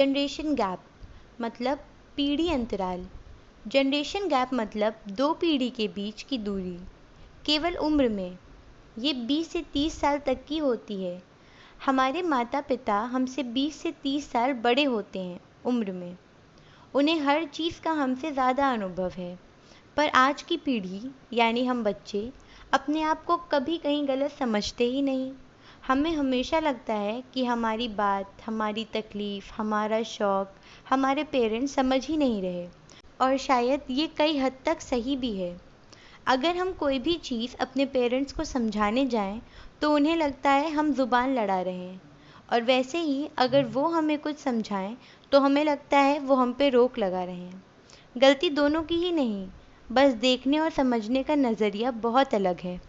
Generation gap मतलब पीढ़ी अंतराल। जनरेशन गैप मतलब दो पीढ़ी के बीच की दूरी, केवल उम्र में। ये 20 से 30 साल तक की होती है। हमारे माता पिता हमसे 20 से 30 साल बड़े होते हैं उम्र में। उन्हें हर चीज़ का हमसे ज़्यादा अनुभव है। पर आज की पीढ़ी यानी हम बच्चे अपने आप को कभी कहीं गलत समझते ही नहीं। हमें हमेशा लगता है कि हमारी बात, हमारी तकलीफ़, हमारा शौक़ हमारे पेरेंट्स समझ ही नहीं रहे, और शायद ये कई हद तक सही भी है। अगर हम कोई भी चीज़ अपने पेरेंट्स को समझाने जाएं तो उन्हें लगता है हम ज़ुबान लड़ा रहे हैं, और वैसे ही अगर वो हमें कुछ समझाएं तो हमें लगता है वो हम पे रोक लगा रहे हैं। गलती दोनों की ही नहीं, बस देखने और समझने का नज़रिया बहुत अलग है।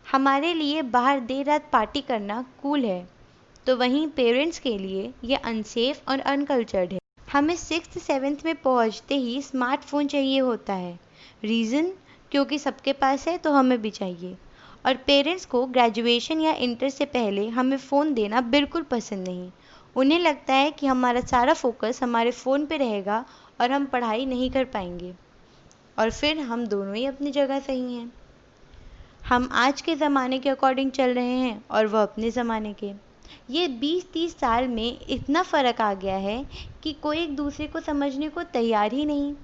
हमारे लिए बाहर देर रात पार्टी करना कूल है, तो वहीं पेरेंट्स के लिए ये अनसेफ और अनकल्चर्ड है। हमें 6th 7th में पहुंचते ही स्मार्टफोन चाहिए होता है। रीज़न, क्योंकि सबके पास है तो हमें भी चाहिए। और पेरेंट्स को ग्रेजुएशन या इंटर से पहले हमें फ़ोन देना बिल्कुल पसंद नहीं। उन्हें लगता है कि हमारा सारा फोकस हमारे फ़ोन पे रहेगा और हम पढ़ाई नहीं कर पाएंगे। और फिर हम दोनों ही अपनी जगह सही हैं। हम आज के ज़माने के अकॉर्डिंग चल रहे हैं और वह अपने ज़माने के। ये 20-30 साल में इतना फ़र्क आ गया है कि कोई एक दूसरे को समझने को तैयार ही नहीं।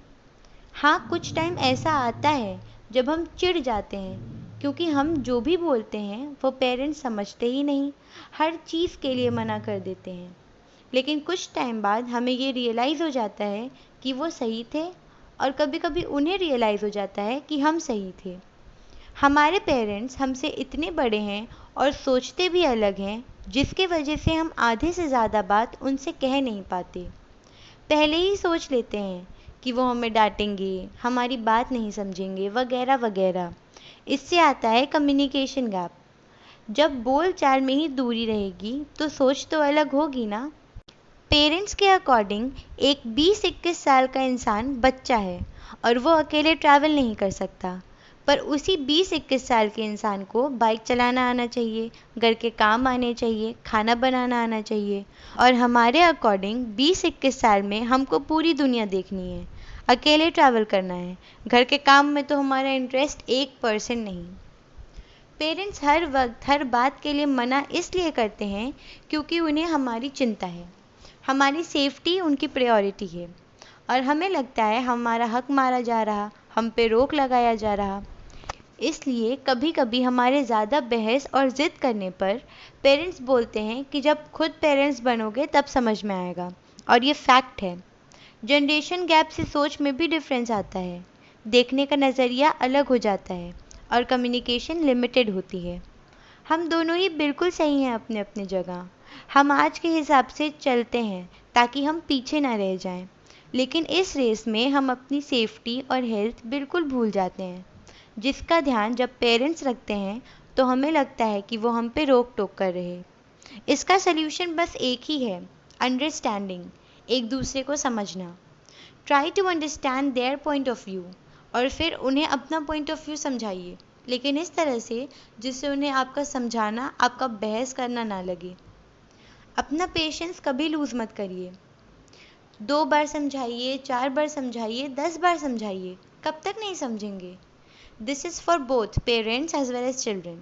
हाँ, कुछ टाइम ऐसा आता है जब हम चिढ़ जाते हैं, क्योंकि हम जो भी बोलते हैं वो पेरेंट्स समझते ही नहीं, हर चीज़ के लिए मना कर देते हैं। लेकिन कुछ टाइम बाद हमें ये रियलाइज़ हो जाता है कि वो सही थे, और कभी-कभी उन्हें रियलाइज़ हो जाता है कि हम सही थे। हमारे पेरेंट्स हमसे इतने बड़े हैं और सोचते भी अलग हैं, जिसके वजह से हम आधे से ज़्यादा बात उनसे कह नहीं पाते। पहले ही सोच लेते हैं कि वो हमें डांटेंगे, हमारी बात नहीं समझेंगे, वगैरह वगैरह। इससे आता है कम्युनिकेशन गैप। जब बोल चाल में ही दूरी रहेगी तो सोच तो अलग होगी ना। पेरेंट्स के अकॉर्डिंग एक 20-21 साल का इंसान बच्चा है और वो अकेले ट्रैवल नहीं कर सकता, पर उसी 20-21 साल के इंसान को बाइक चलाना आना चाहिए, घर के काम आने चाहिए, खाना बनाना आना चाहिए। और हमारे अकॉर्डिंग 20-21 साल में हमको पूरी दुनिया देखनी है, अकेले ट्रैवल करना है, घर के काम में तो हमारा इंटरेस्ट 1% नहीं। पेरेंट्स हर वक्त हर बात के लिए मना इसलिए करते हैं क्योंकि उन्हें हमारी चिंता है, हमारी सेफ्टी उनकी प्रायोरिटी है, और हमें लगता है हमारा हक मारा जा रहा, हम पे रोक लगाया जा रहा। इसलिए कभी कभी हमारे ज़्यादा बहस और ज़िद करने पर पेरेंट्स बोलते हैं कि जब खुद पेरेंट्स बनोगे तब समझ में आएगा, और ये फैक्ट है। जनरेशन गैप से सोच में भी डिफरेंस आता है, देखने का नज़रिया अलग हो जाता है, और कम्युनिकेशन लिमिटेड होती है। हम दोनों ही बिल्कुल सही हैं अपने अपने जगह। हम आज के हिसाब से चलते हैं ताकि हम पीछे ना रह जाएं, लेकिन इस रेस में हम अपनी सेफ्टी और हेल्थ बिल्कुल भूल जाते हैं, जिसका ध्यान जब पेरेंट्स रखते हैं तो हमें लगता है कि वो हम पे रोक टोक कर रहे। इसका सल्यूशन बस एक ही है, अंडरस्टैंडिंग, एक दूसरे को समझना। Try to understand their point of view, और फिर उन्हें अपना पॉइंट ऑफ व्यू समझाइए, लेकिन इस तरह से जिससे उन्हें आपका समझाना, आपका बहस करना ना लगे। अपना पेशेंस कभी लूज़ मत करिए। 2 बार समझाइए, 4 बार समझाइए, 10 बार समझाइए, कब तक नहीं समझेंगे। This is for both parents as well as children.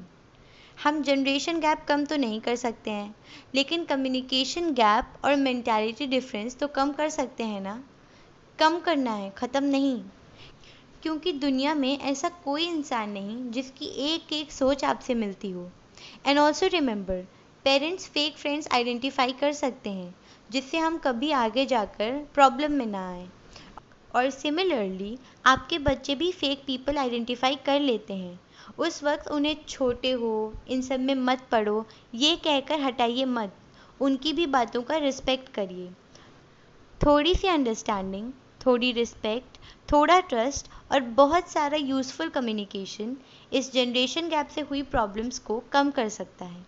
हम जनरेशन गैप कम तो नहीं कर सकते हैं, लेकिन कम्युनिकेशन गैप और मेंटालिटी डिफरेंस तो कम कर सकते हैं ना। कम करना है, ख़त्म नहीं, क्योंकि दुनिया में ऐसा कोई इंसान नहीं जिसकी एक एक सोच आपसे मिलती हो। And also remember, parents fake friends identify कर सकते हैं, जिससे हम कभी आगे जाकर प्रॉब्लम में ना आए। और सिमिलरली आपके बच्चे भी फेक पीपल आइडेंटिफाई कर लेते हैं। उस वक्त उन्हें छोटे हो, इन सब में मत पड़ो, ये कहकर हटाइए मत, उनकी भी बातों का रिस्पेक्ट करिए। थोड़ी सी अंडरस्टैंडिंग, थोड़ी रिस्पेक्ट, थोड़ा ट्रस्ट और बहुत सारा यूज़फुल कम्युनिकेशन इस जनरेशन गैप से हुई प्रॉब्लम्स को कम कर सकता है।